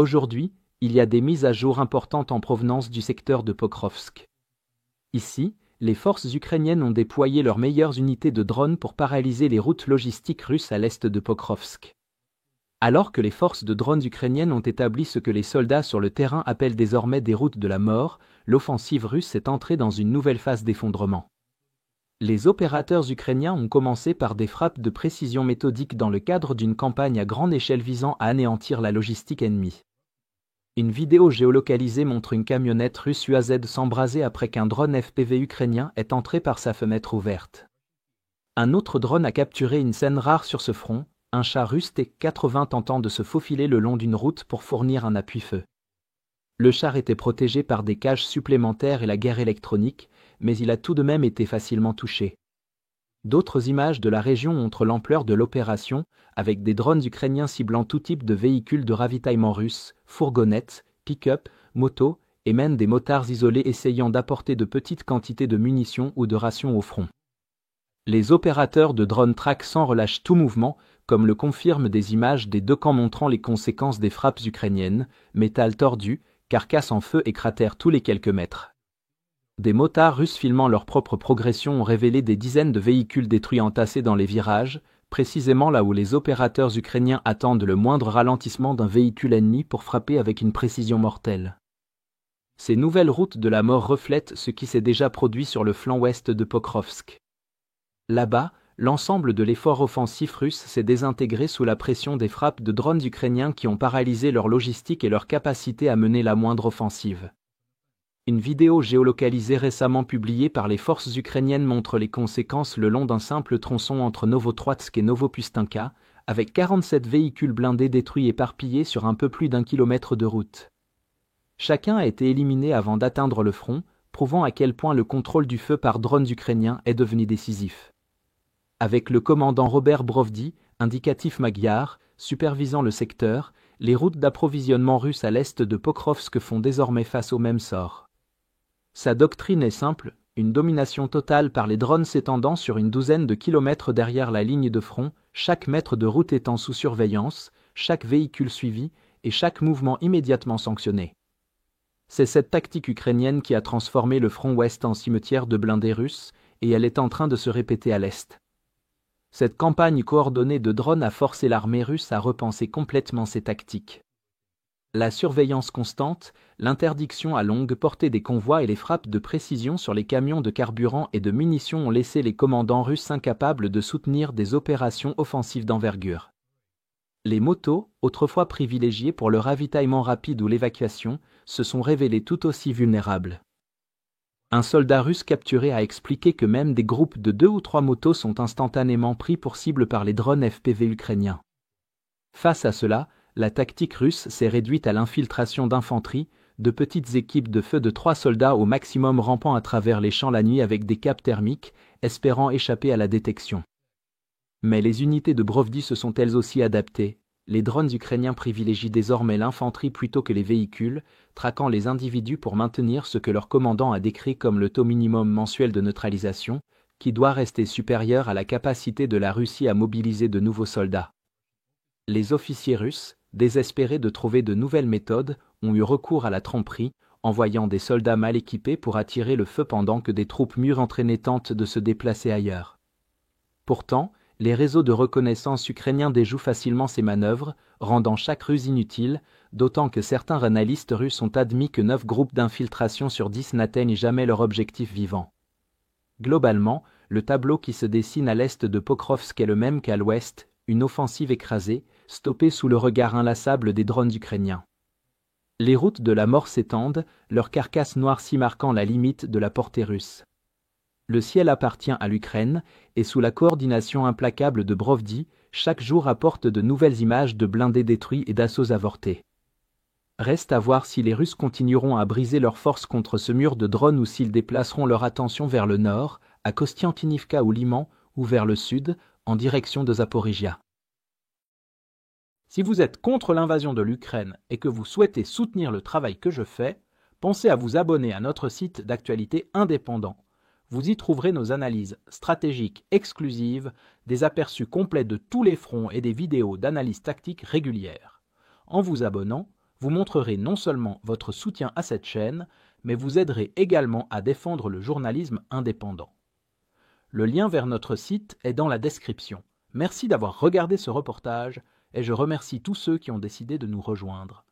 Aujourd'hui, il y a des mises à jour importantes en provenance du secteur de Pokrovsk. Ici, les forces ukrainiennes ont déployé leurs meilleures unités de drones pour paralyser les routes logistiques russes à l'est de Pokrovsk. Alors que les forces de drones ukrainiennes ont établi ce que les soldats sur le terrain appellent désormais des routes de la mort, l'offensive russe est entrée dans une nouvelle phase d'effondrement. Les opérateurs ukrainiens ont commencé par des frappes de précision méthodiques dans le cadre d'une campagne à grande échelle visant à anéantir la logistique ennemie. Une vidéo géolocalisée montre une camionnette russe UAZ s'embraser après qu'un drone FPV ukrainien est entré par sa fenêtre ouverte. Un autre drone a capturé une scène rare sur ce front, un char russe T-80 tentant de se faufiler le long d'une route pour fournir un appui-feu. Le char était protégé par des cages supplémentaires et la guerre électronique, mais il a tout de même été facilement touché. D'autres images de la région montrent l'ampleur de l'opération, avec des drones ukrainiens ciblant tout type de véhicules de ravitaillement russes, fourgonnettes, pick-up, motos, et même des motards isolés essayant d'apporter de petites quantités de munitions ou de rations au front. Les opérateurs de drones traquent sans relâche tout mouvement, comme le confirment des images des deux camps montrant les conséquences des frappes ukrainiennes, métal tordu, carcasses en feu et cratères tous les quelques mètres. Des motards russes filmant leur propre progression ont révélé des dizaines de véhicules détruits entassés dans les virages, précisément là où les opérateurs ukrainiens attendent le moindre ralentissement d'un véhicule ennemi pour frapper avec une précision mortelle. Ces nouvelles routes de la mort reflètent ce qui s'est déjà produit sur le flanc ouest de Pokrovsk. Là-bas, l'ensemble de l'effort offensif russe s'est désintégré sous la pression des frappes de drones ukrainiens qui ont paralysé leur logistique et leur capacité à mener la moindre offensive. Une vidéo géolocalisée récemment publiée par les forces ukrainiennes montre les conséquences le long d'un simple tronçon entre Novotroitsk et Novopustinka, avec 47 véhicules blindés détruits éparpillés sur un peu plus d'1 kilomètre de route. Chacun a été éliminé avant d'atteindre le front, prouvant à quel point le contrôle du feu par drones ukrainiens est devenu décisif. Avec le commandant Robert Brovdi, indicatif magyar, supervisant le secteur, les routes d'approvisionnement russes à l'est de Pokrovsk font désormais face au même sort. Sa doctrine est simple, une domination totale par les drones s'étendant sur une douzaine de kilomètres derrière la ligne de front, chaque mètre de route étant sous surveillance, chaque véhicule suivi et chaque mouvement immédiatement sanctionné. C'est cette tactique ukrainienne qui a transformé le front ouest en cimetière de blindés russes, et elle est en train de se répéter à l'est. Cette campagne coordonnée de drones a forcé l'armée russe à repenser complètement ses tactiques. La surveillance constante, l'interdiction à longue portée des convois et les frappes de précision sur les camions de carburant et de munitions ont laissé les commandants russes incapables de soutenir des opérations offensives d'envergure. Les motos, autrefois privilégiées pour le ravitaillement rapide ou l'évacuation, se sont révélées tout aussi vulnérables. Un soldat russe capturé a expliqué que même des groupes de 2 ou 3 motos sont instantanément pris pour cible par les drones FPV ukrainiens. Face à cela, la tactique russe s'est réduite à l'infiltration d'infanterie, de petites équipes de feu de 3 soldats au maximum rampant à travers les champs la nuit avec des capes thermiques, espérant échapper à la détection. Mais les unités de Brovdi se sont elles aussi adaptées. Les drones ukrainiens privilégient désormais l'infanterie plutôt que les véhicules, traquant les individus pour maintenir ce que leur commandant a décrit comme le taux minimum mensuel de neutralisation, qui doit rester supérieur à la capacité de la Russie à mobiliser de nouveaux soldats. Les officiers russes, désespérés de trouver de nouvelles méthodes, ont eu recours à la tromperie, envoyant des soldats mal équipés pour attirer le feu pendant que des troupes mieux entraînées tentent de se déplacer ailleurs. Pourtant, les réseaux de reconnaissance ukrainiens déjouent facilement ces manœuvres, rendant chaque ruse inutile, d'autant que certains analystes russes ont admis que 9 groupes d'infiltration sur 10 n'atteignent jamais leur objectif vivant. Globalement, le tableau qui se dessine à l'est de Pokrovsk est le même qu'à l'ouest, une offensive écrasée, stoppée sous le regard inlassable des drones ukrainiens. Les routes de la mort s'étendent, leurs carcasses noircies marquant la limite de la portée russe. Le ciel appartient à l'Ukraine, et sous la coordination implacable de Brovdi, chaque jour apporte de nouvelles images de blindés détruits et d'assauts avortés. Reste à voir si les Russes continueront à briser leurs forces contre ce mur de drones ou s'ils déplaceront leur attention vers le nord, à Kostiantynivka ou Liman, ou vers le sud, en direction de Zaporijia. Si vous êtes contre l'invasion de l'Ukraine et que vous souhaitez soutenir le travail que je fais, pensez à vous abonner à notre site d'actualité indépendant. Vous y trouverez nos analyses stratégiques exclusives, des aperçus complets de tous les fronts et des vidéos d'analyse tactique régulières. En vous abonnant, Vous montrerez non seulement votre soutien à cette chaîne, mais vous aiderez également à défendre le journalisme indépendant. Le lien vers notre site est dans la description. Merci d'avoir regardé ce reportage et je remercie tous ceux qui ont décidé de nous rejoindre.